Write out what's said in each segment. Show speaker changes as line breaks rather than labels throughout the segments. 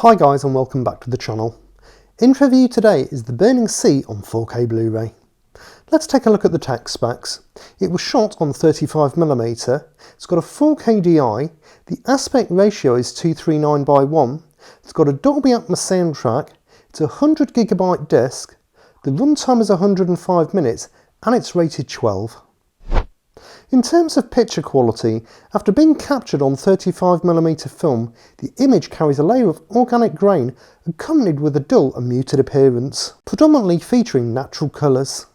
Hi guys and welcome back to the channel. In review today is The Burning Sea on 4K Blu-ray. Let's take a look at the tech specs. It was shot on 35mm, it's got a 4K DI, the aspect ratio is 239:1, it's got a Dolby Atmos soundtrack, it's a 100GB disc, the runtime is 105 minutes and it's rated 12. In terms of picture quality, after being captured on 35mm film, the image carries a layer of organic grain accompanied with a dull and muted appearance, predominantly featuring natural colours.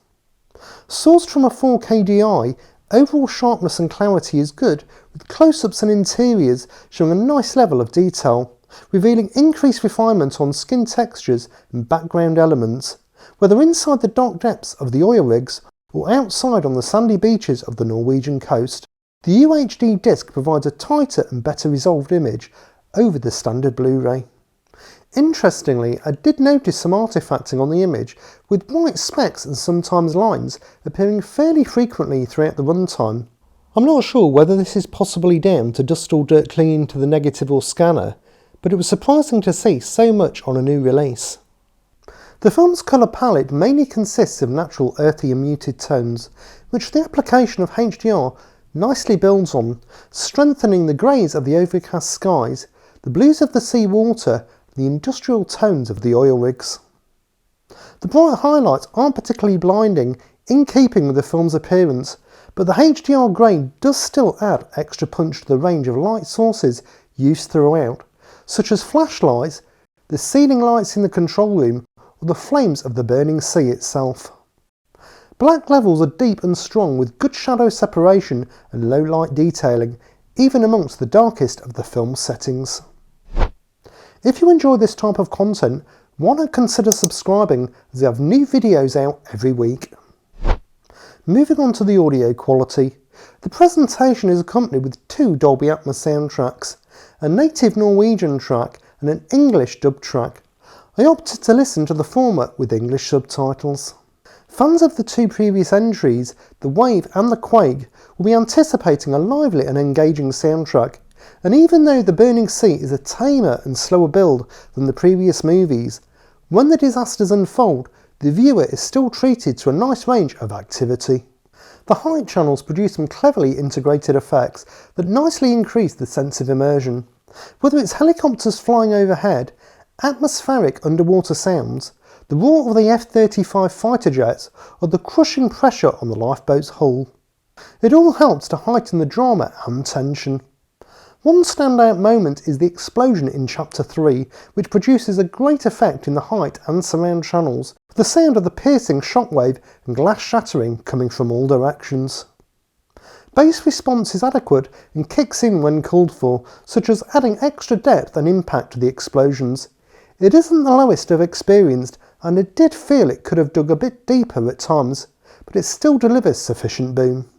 Sourced from a 4K DI, overall sharpness and clarity is good, with close-ups and interiors showing a nice level of detail, revealing increased refinement on skin textures and background elements, whether inside the dark depths of the oil rigs or outside on the sandy beaches of the Norwegian coast. The UHD disc provides a tighter and better resolved image over the standard Blu-ray. Interestingly, I did notice some artifacting on the image, with white specks and sometimes lines appearing fairly frequently throughout the runtime. I'm not sure whether this is possibly down to dust or dirt clinging to the negative or scanner, but it was surprising to see so much on a new release. The film's colour palette mainly consists of natural earthy and muted tones, which the application of HDR nicely builds on, strengthening the greys of the overcast skies, the blues of the sea water, and the industrial tones of the oil rigs. The bright highlights aren't particularly blinding, in keeping with the film's appearance, but the HDR grain does still add extra punch to the range of light sources used throughout, such as flashlights, the ceiling lights in the control room, or the flames of the burning sea itself. Black levels are deep and strong with good shadow separation and low light detailing, even amongst the darkest of the film's settings. If you enjoy this type of content, why not consider subscribing, as I have new videos out every week. Moving on to the audio quality, the presentation is accompanied with two Dolby Atmos soundtracks, a native Norwegian track and an English dub track. I opted to listen to the former with English subtitles. Fans of the two previous entries, The Wave and The Quake, will be anticipating a lively and engaging soundtrack, and even though The Burning Sea is a tamer and slower build than the previous movies, when the disasters unfold, the viewer is still treated to a nice range of activity. The height channels produce some cleverly integrated effects that nicely increase the sense of immersion. Whether it's helicopters flying overhead, atmospheric underwater sounds, the roar of the F-35 fighter jets, or the crushing pressure on the lifeboat's hull. It all helps to heighten the drama and tension. One standout moment is the explosion in Chapter 3, which produces a great effect in the height and surround channels, with the sound of the piercing shockwave and glass shattering coming from all directions. Bass response is adequate and kicks in when called for, such as adding extra depth and impact to the explosions. It isn't the lowest I've experienced, and I did feel it could have dug a bit deeper at times, but it still delivers sufficient boom.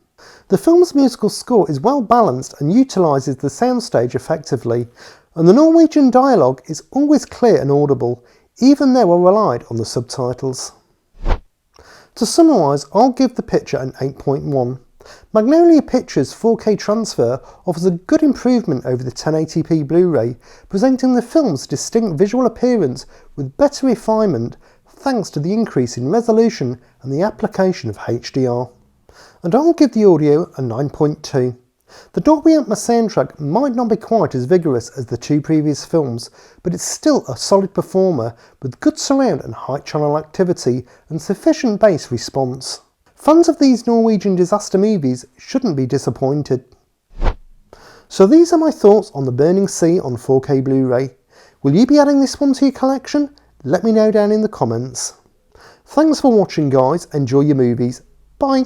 The film's musical score is well balanced and utilises the soundstage effectively, and the Norwegian dialogue is always clear and audible, even though I relied on the subtitles. To summarise, I'll give the picture an 8.1. Magnolia Pictures' 4K transfer offers a good improvement over the 1080p Blu-ray, presenting the film's distinct visual appearance with better refinement thanks to the increase in resolution and the application of HDR. And I'll give the audio a 9.2. The Dolby Atmos soundtrack might not be quite as vigorous as the two previous films, but it's still a solid performer with good surround and height channel activity and sufficient bass response. Fans of these Norwegian disaster movies shouldn't be disappointed. So these are my thoughts on The Burning Sea on 4K Blu-ray. Will you be adding this one to your collection? Let me know down in the comments. Thanks for watching guys, enjoy your movies. Bye!